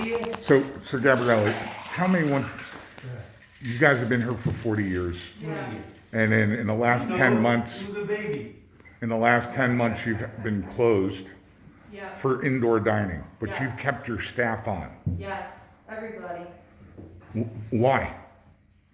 here. So Gabrielle, tell me one. You guys have been here for 40 years, Yeah. and in the last 10 months, He was a baby. in the last 10 months, you've been closed Yeah. for indoor dining, but Yeah. you've kept your staff on. Yes, everybody. Why?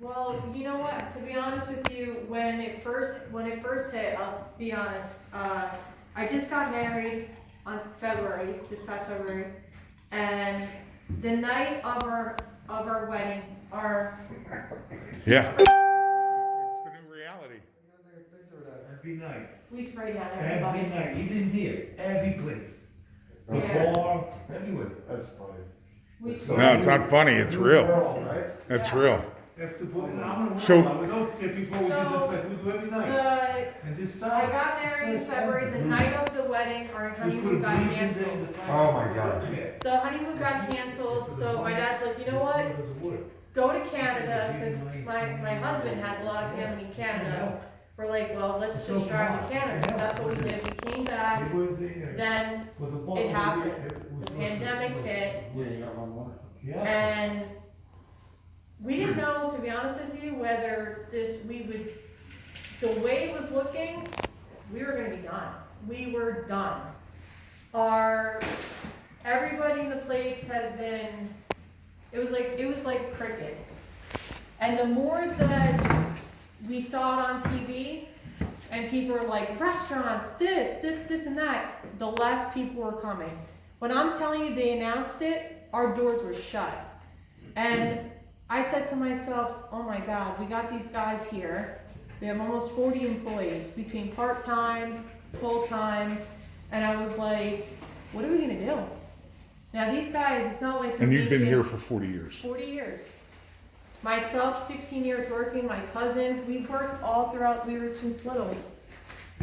Well, you know what? To be honest with you, when it first hit, I'll be honest. I just got married on this past February, and the night of our wedding, Yeah. It's the new reality. Every night. we sprayed down Every everybody. night. Even here. Every place. The Yeah. bar, everywhere. That's funny. We No, sprayed. it's not funny. It's real. World, right? It's Yeah. real. Have to put, I'm gonna So- we don't check before we So, disinfect. We do every night. And this stuff. I got married in February. The night of the wedding, our We honeymoon put got bleach in canceled. the Oh my God. The honeymoon got canceled, so my dad's like, you know what? Go to Canada, because my husband has a lot of family in Canada. We're like, well, let's just drive to Canada. So that's what we did. We came back. Then it happened. The pandemic hit, Yeah, you got one more. Yeah. and we didn't know, to be honest with you, whether the way it was looking, we were gonna be done. We were done. Everybody in the place has been, it was like crickets. And the more that we saw it on TV, and people were like, restaurants, this and that, the less people were coming. When I'm telling you they announced it, our doors were shut. And I said to myself, oh my God, we got these guys here. We have almost 40 employees between part-time, full-time, and I was like, what are we gonna do? Now these guys, it's not like they're And you've been making- here for 40 years. 40 years. Myself, 16 years working, my cousin, we worked all throughout, we were since little.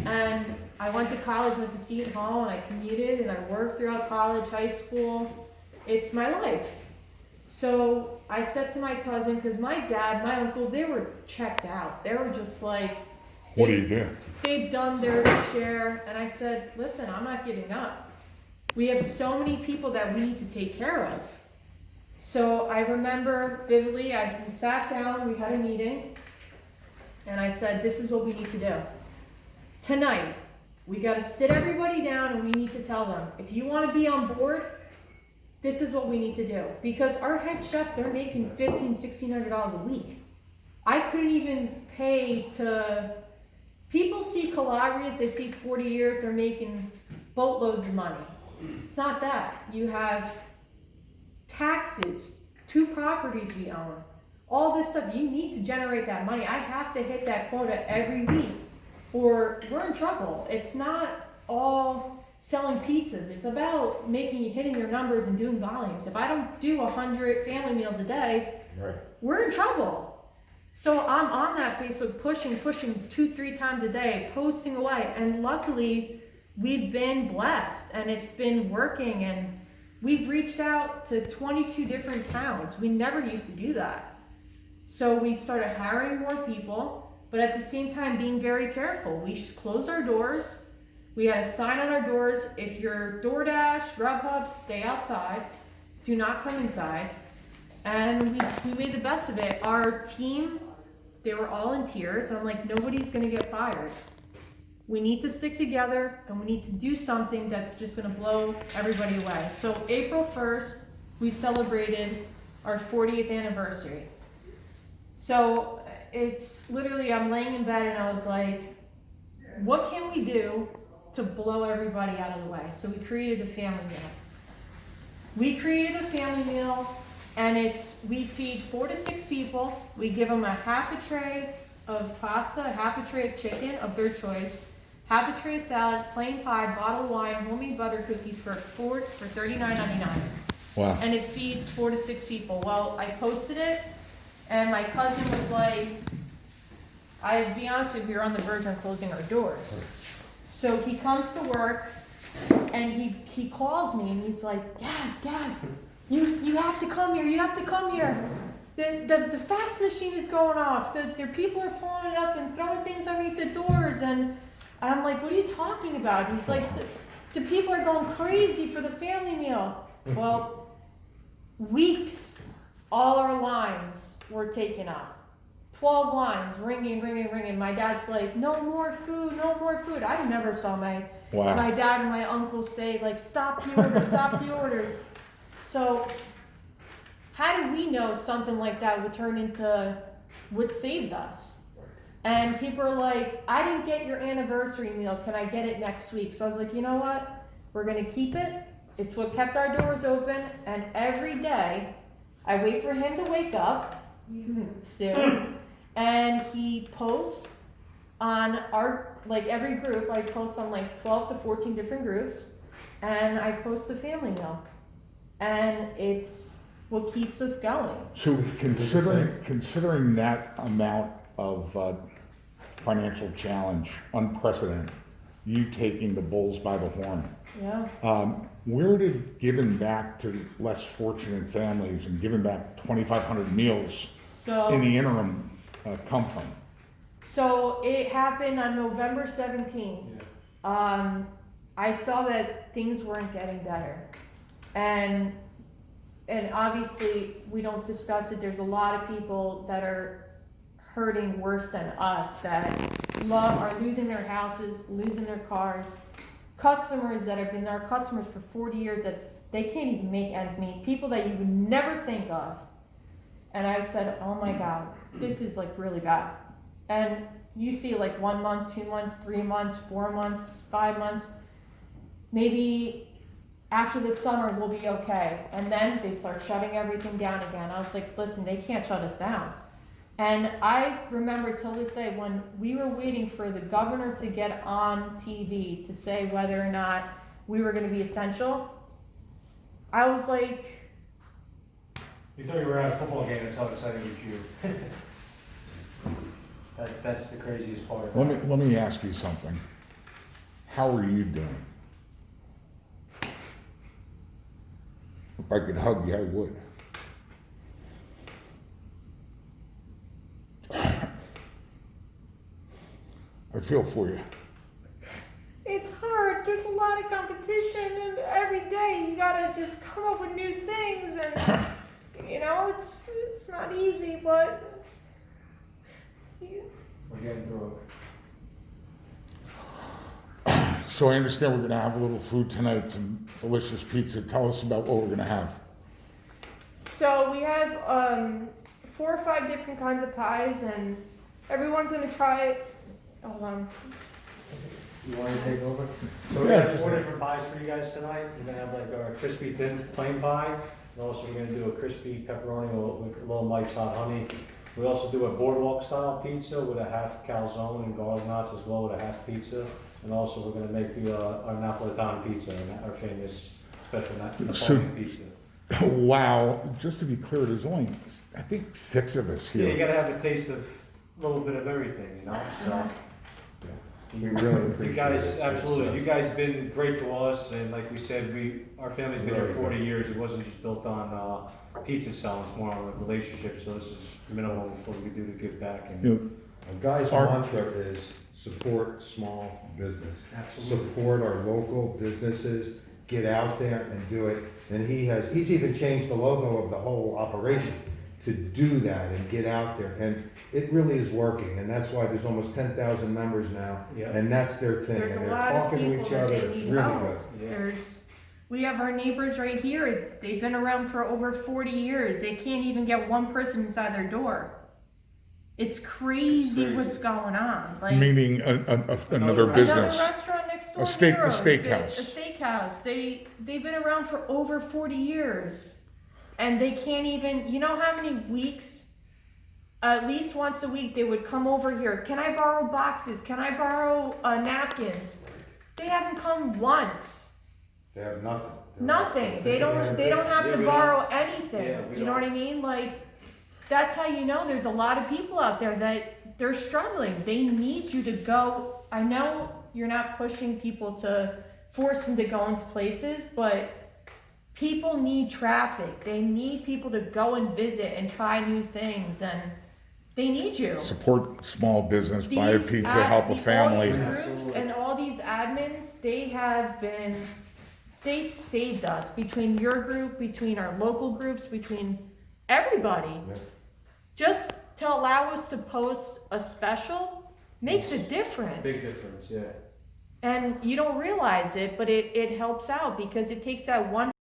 And I went to college, went to Seton Hall, and I commuted, and I worked throughout college, high school. It's my life. So I said to my cousin, because my dad, my uncle, they were checked out. They were just like, What do you do? they've done their share. And I said, listen, I'm not giving up. We have so many people that we need to take care of. So I remember vividly, as we sat down, we had a meeting, and I said, this is what we need to do. Tonight, we gotta sit everybody down and we need to tell them, if you wanna be on board, this is what we need to do. Because our head chef, they're making $1,500, $1,600 a week. I couldn't even pay to, people see Calabrias, they see 40 years, they're making boatloads of money. It's not that. You have taxes, 2 properties we own, all this stuff. You need to generate that money. I have to hit that quota every week or we're in trouble. It's not all selling pizzas. It's about hitting your numbers and doing volumes. If I don't do 100 family meals a day, Right. we're in trouble. So I'm on that Facebook pushing 2-3 times a day, posting away. And luckily we've been blessed and it's been working, and we've reached out to 22 different towns. We never used to do that. So we started hiring more people, but at the same time being very careful. We closed our doors. We had a sign on our doors, if you're DoorDash, Grubhub, stay outside. Do not come inside. And we made the best of it. Our team, they were all in tears. I'm like, nobody's gonna get fired. We need to stick together and we need to do something that's just gonna blow everybody away. So April 1st, we celebrated our 40th anniversary. So it's literally, I'm laying in bed and I was like, what can we do to blow everybody out of the way? So we created the family meal. We created a family meal, and we feed 4 to 6 people. We give them a half a tray of pasta, a half a tray of chicken of their choice, half a tray of salad, plain pie, bottle of wine, homemade butter cookies for $39.99. Wow. And it feeds 4 to 6 people. Well, I posted it, and my cousin was like, I'll be honest with you, we were on the verge of closing our doors. So he comes to work, and he calls me, and he's like, Dad, you have to come here, you have to come here. The fax machine is going off. The people are pulling it up and throwing things underneath the doors, and I'm like, what are you talking about? He's like, the people are going crazy for the family meal. Well, weeks, all our lines were taken up. 12 lines, ringing. My dad's like, no more food, no more food. I never saw my dad and my uncle say, like, stop the orders, stop the orders. So, how did we know something like that would turn into what saved us? And people are like, I didn't get your anniversary meal, can I get it next week? So I was like, you know what? We're gonna keep it. It's what kept our doors open, and every day, I wait for him to wake up, still, and he posts on our, like every group, I post on like 12 to 14 different groups, and I post the family meal. And it's what keeps us going. So considering that amount of financial challenge, unprecedented, you taking the bulls by the horn. Yeah. Where did giving back to less fortunate families and giving back 2,500 meals in the interim come from? So it happened on November 17th. Yeah. I saw that things weren't getting better. And obviously we don't discuss it. There's a lot of people that are hurting worse than us that are losing their houses, losing their cars. Customers that have been our customers for 40 years that they can't even make ends meet. People that you would never think of. And I said, oh my God, this is like really bad. And you see like 1 month, 2 months, 3 months, 4 months, 5 months. Maybe after the summer we'll be okay. And then they start shutting everything down again. I was like, listen, they can't shut us down. And I remember till this day when we were waiting for the governor to get on TV to say whether or not we were going to be essential, I was like... You thought you were at a football game, that's how excited was you. That's the craziest part. Let me ask you something. How are you doing? If I could hug you, I would. I feel for you. It's hard. There's a lot of competition, and every day you gotta just come up with new things, and you know it's not easy, but we're getting through it. So I understand we're gonna have a little food tonight, some delicious pizza. Tell us about what we're gonna have. So we have 4 or 5 different kinds of pies, and everyone's gonna try it. Hold on. You want to take over? So we have 4 different pies for you guys tonight. We're gonna have like our crispy thin plain pie, and also we're gonna do a crispy pepperoni with Little Mike's hot honey. We also do a boardwalk style pizza with a half calzone and garlic knots as well with a half pizza, and also we're gonna make our Napolitan pizza, our famous special Napolitan pizza. Wow! Just to be clear, there's only I think 6 of us here. Yeah, you gotta have the taste of a little bit of everything, you know. So. We really appreciate you guys, it. absolutely. You guys been great to us, and like we said, our family's been here 40 years. It wasn't just built on pizza selling; it's more on a relationship. So this is minimum what we can do to give back. And A guy's mantra is support small business. Absolutely. Support our local businesses. Get out there and do it. And he's even changed the logo of the whole operation to do that and get out there. And it really is working. And that's why there's almost 10,000 members now. Yeah. And that's their thing. There's and a they're lot of talking to people each that other. they It's need really help. good. Yeah. We have our neighbors right here. They've been around for over 40 years. They can't even get one person inside their door. It's crazy what's going on. Like, Meaning another restaurant. business. another restaurant next door. A steakhouse. A steakhouse. They've been around for over 40 years. And they can't even, you know how many weeks, at least once a week, they would come over here. Can I borrow boxes? Can I borrow napkins? They haven't come once. They have nothing. Nothing. They don't have to borrow anything. You know what I mean? Like, that's how you know there's a lot of people out there that they're struggling. They need you to go. I know you're not pushing people to force them to go into places, but people need traffic. They need people to go and visit and try new things, and they need you. Support small business, buy a pizza, help a family. All these groups and all these admins, they have been they saved us, between your group, between our local groups, between everybody. Yeah. Just to allow us to post a special makes a difference. Big difference, yeah. And you don't realize it, but it helps out because it takes that one